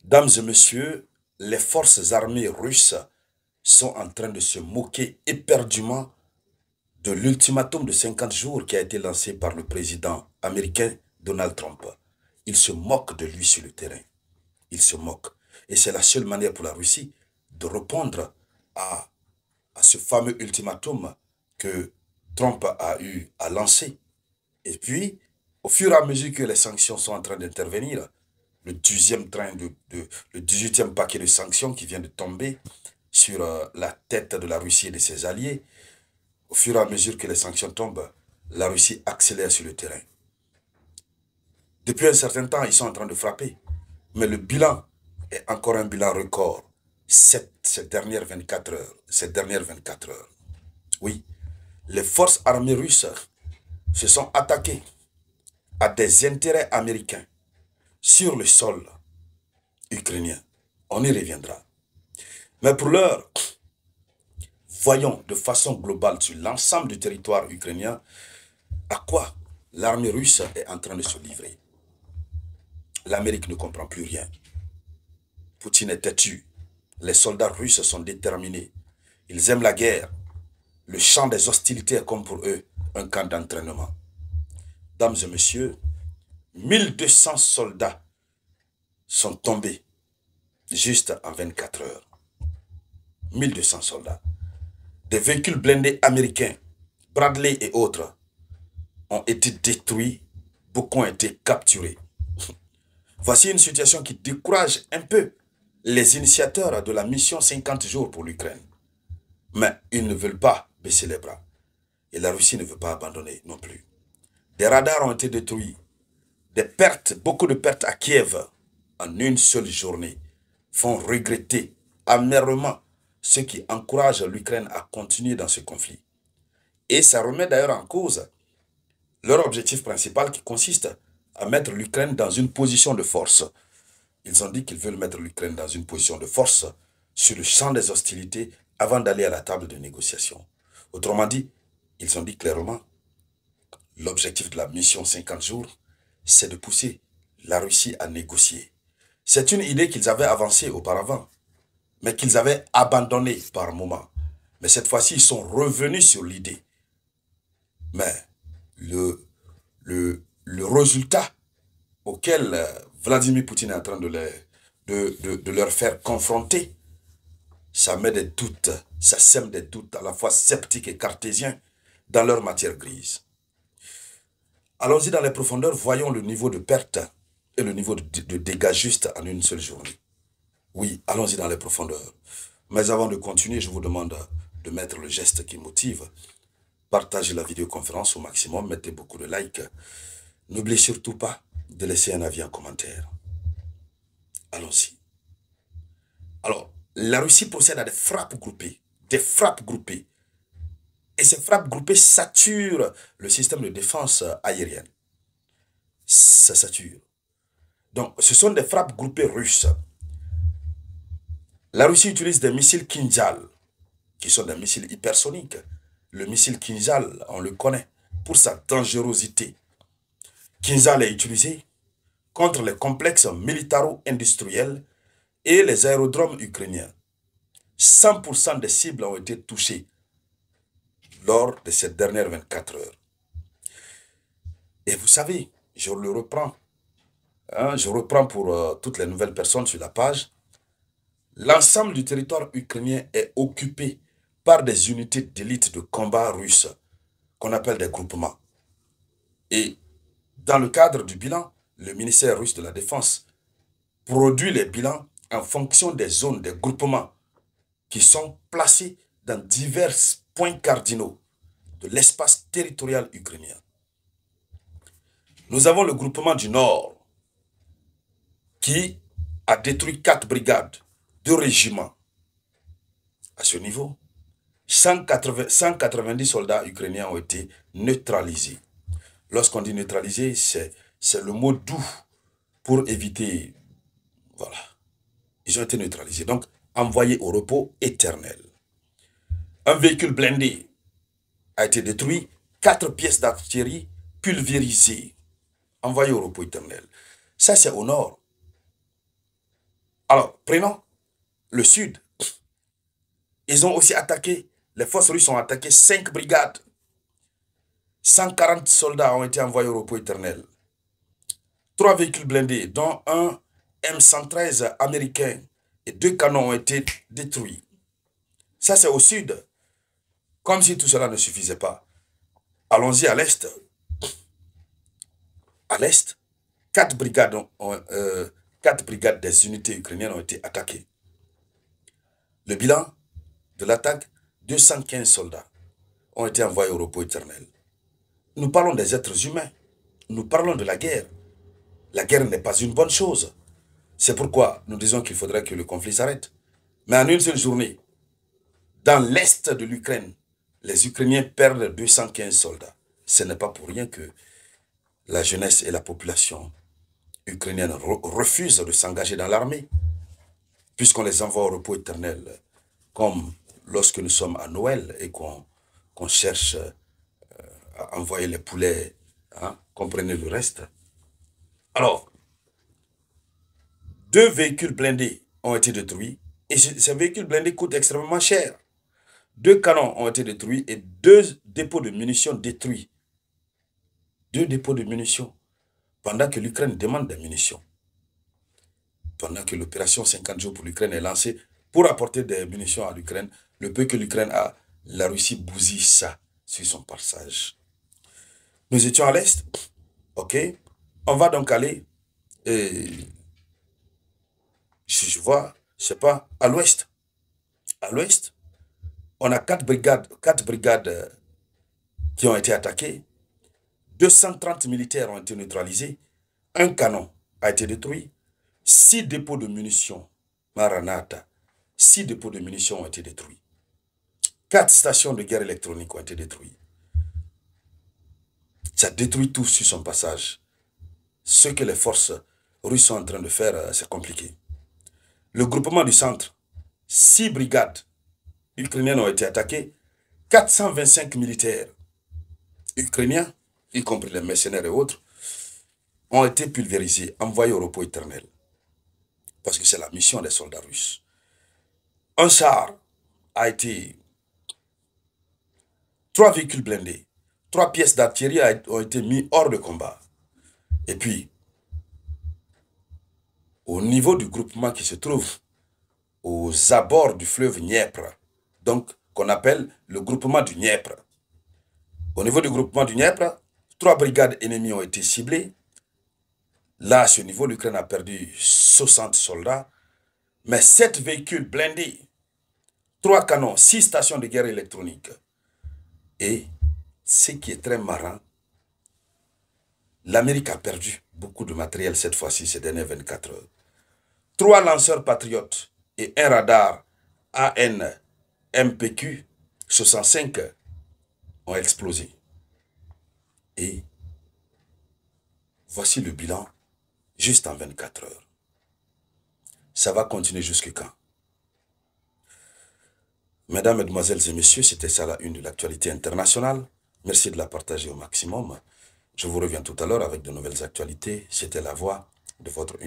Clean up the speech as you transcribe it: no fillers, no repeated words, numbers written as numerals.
Dames et messieurs, les forces armées russes sont en train de se moquer éperdument de l'ultimatum de 50 jours qui a été lancé par le président américain Donald Trump. Ils se moquent de lui sur le terrain. Ils se moquent. Et c'est la seule manière pour la Russie de répondre à, à ce fameux ultimatum que Trump a eu à lancer. Et puis, au fur et à mesure que les sanctions sont en train d'intervenir, le 18e paquet de sanctions qui vient de tomber sur la tête de la Russie et de ses alliés, au fur et à mesure que les sanctions tombent, la Russie accélère sur le terrain. Depuis un certain temps, ils sont en train de frapper. Mais le bilan est encore un bilan record. Ces dernières 24 heures. Ces dernières 24 heures. Oui, les forces armées russes se sont attaquées à des intérêts américains sur le sol ukrainien. On y reviendra. Mais pour l'heure, voyons de façon globale sur l'ensemble du territoire ukrainien à quoi l'armée russe est en train de se livrer. L'Amérique ne comprend plus rien. Poutine est têtu. Les soldats russes sont déterminés. Ils aiment la guerre. Le champ des hostilités est comme pour eux un camp d'entraînement. Dames et messieurs, 1200 soldats sont tombés juste en 24 heures. 1200 soldats. Des véhicules blindés américains, Bradley et autres, ont été détruits. Beaucoup ont été capturés. Voici une situation qui décourage un peu les initiateurs de la mission 50 jours pour l'Ukraine. Mais ils ne veulent pas baisser les bras. Et la Russie ne veut pas abandonner non plus. Des radars ont été détruits. Des pertes, beaucoup de pertes à Kiev en une seule journée font regretter amèrement ceux qui encouragent l'Ukraine à continuer dans ce conflit. Et ça remet d'ailleurs en cause leur objectif principal qui consiste à mettre l'Ukraine dans une position de force. Ils ont dit qu'ils veulent mettre l'Ukraine dans une position de force sur le champ des hostilités avant d'aller à la table de négociation. Autrement dit, ils ont dit clairement, l'objectif de la mission 50 jours, c'est de pousser la Russie à négocier. C'est une idée qu'ils avaient avancée auparavant, mais qu'ils avaient abandonnée par moment. Mais cette fois-ci, ils sont revenus sur l'idée. Mais le résultat auquel Vladimir Poutine est en train de leur faire confronter, ça met des doutes, ça sème des doutes à la fois sceptiques et cartésiens dans leur matière grise. Allons-y dans les profondeurs, voyons le niveau de perte et le niveau de dégâts juste en une seule journée. Oui, allons-y dans les profondeurs. Mais avant de continuer, je vous demande de mettre le geste qui motive. Partagez la vidéoconférence au maximum, mettez beaucoup de likes. N'oubliez surtout pas de laisser un avis en commentaire. Allons-y. Alors, la Russie procède à des frappes groupées. Des frappes groupées. Et ces frappes groupées saturent le système de défense aérienne. Ça sature. Donc, ce sont des frappes groupées russes. La Russie utilise des missiles Kinzhal, qui sont des missiles hypersoniques. Le missile Kinzhal, on le connaît pour sa dangerosité. Kinzhal est utilisé contre les complexes militaro-industriels et les aérodromes ukrainiens. 100% des cibles ont été touchées lors de ces dernières 24 heures. Et vous savez, je le reprends, je reprends pour toutes les nouvelles personnes sur la page, l'ensemble du territoire ukrainien est occupé par des unités d'élite de combat russes qu'on appelle des groupements. Et dans le cadre du bilan, le ministère russe de la Défense produit les bilans en fonction des zones, des groupements qui sont placés dans divers points cardinaux de l'espace territorial ukrainien. Nous avons le groupement du Nord qui a détruit 4 brigades, 2 régiments. À ce niveau, 190 soldats ukrainiens ont été neutralisés. Lorsqu'on dit neutralisés, c'est le mot doux pour éviter... Voilà. Ils ont été neutralisés. Donc, envoyés au repos éternel. Un véhicule blindé a été détruit. 4 pièces d'artillerie pulvérisées. Envoyées au repos éternel. Ça, c'est au nord. Alors, prenons le sud. Ils ont aussi attaqué, les forces russes ont attaqué 5 brigades. 140 soldats ont été envoyés au repos éternel. 3 véhicules blindés, dont un M113 américain et 2 canons ont été détruits. Ça, c'est au sud. Comme si tout cela ne suffisait pas. Allons-y à l'est. À l'est, 4 brigades des unités ukrainiennes ont été attaquées. Le bilan de l'attaque, 215 soldats ont été envoyés au repos éternel. Nous parlons des êtres humains. Nous parlons de la guerre. La guerre n'est pas une bonne chose. C'est pourquoi nous disons qu'il faudrait que le conflit s'arrête. Mais en une seule journée, dans l'est de l'Ukraine, les Ukrainiens perdent 215 soldats. Ce n'est pas pour rien que la jeunesse et la population ukrainienne refusent de s'engager dans l'armée, puisqu'on les envoie au repos éternel, comme lorsque nous sommes à Noël et qu'on cherche à envoyer les poulets, hein, comprenez le reste. Alors, 2 véhicules blindés ont été détruits, et ces véhicules blindés coûtent extrêmement cher. 2 canons ont été détruits et 2 dépôts de munitions détruits. 2 dépôts de munitions, pendant que l'Ukraine demande des munitions. Pendant que l'opération 50 jours pour l'Ukraine est lancée pour apporter des munitions à l'Ukraine, le peu que l'Ukraine a, la Russie bousille ça sur son passage. Nous étions à l'est, ok. On va donc aller, je vois, je sais pas, à l'ouest. À l'ouest, on a 4 brigades qui ont été attaquées. 230 militaires ont été neutralisés. 1 canon a été détruit. 6 dépôts de munitions, Maranatha, 6 dépôts de munitions ont été détruits. 4 stations de guerre électronique ont été détruites. Ça détruit tout sur son passage. Ce que les forces russes sont en train de faire, c'est compliqué. Le groupement du centre, 6 brigades ukrainiennes ont été attaquées. 425 militaires ukrainiens, y compris les mercenaires et autres, ont été pulvérisés, envoyés au repos éternel. Parce que c'est la mission des soldats russes. Un char a été... 3 véhicules blindés, 3 pièces d'artillerie ont été mis hors de combat. Et puis, au niveau du groupement qui se trouve aux abords du fleuve Dniepr, donc qu'on appelle le groupement du Dniepr. Au niveau du groupement du Dniepr, 3 brigades ennemies ont été ciblées. Là, à ce niveau, l'Ukraine a perdu 60 soldats, mais 7 véhicules blindés, 3 canons, 6 stations de guerre électronique. Et ce qui est très marrant, l'Amérique a perdu beaucoup de matériel cette fois-ci, ces dernières 24 heures. 3 lanceurs patriotes et un radar AN-MPQ 65 ont explosé. Et voici le bilan juste en 24 heures. Ça va continuer jusqu'à quand? Mesdames, Mesdemoiselles et Messieurs, c'était ça la une de l'actualité internationale. Merci de la partager au maximum. Je vous reviens tout à l'heure avec de nouvelles actualités. C'était la voix de votre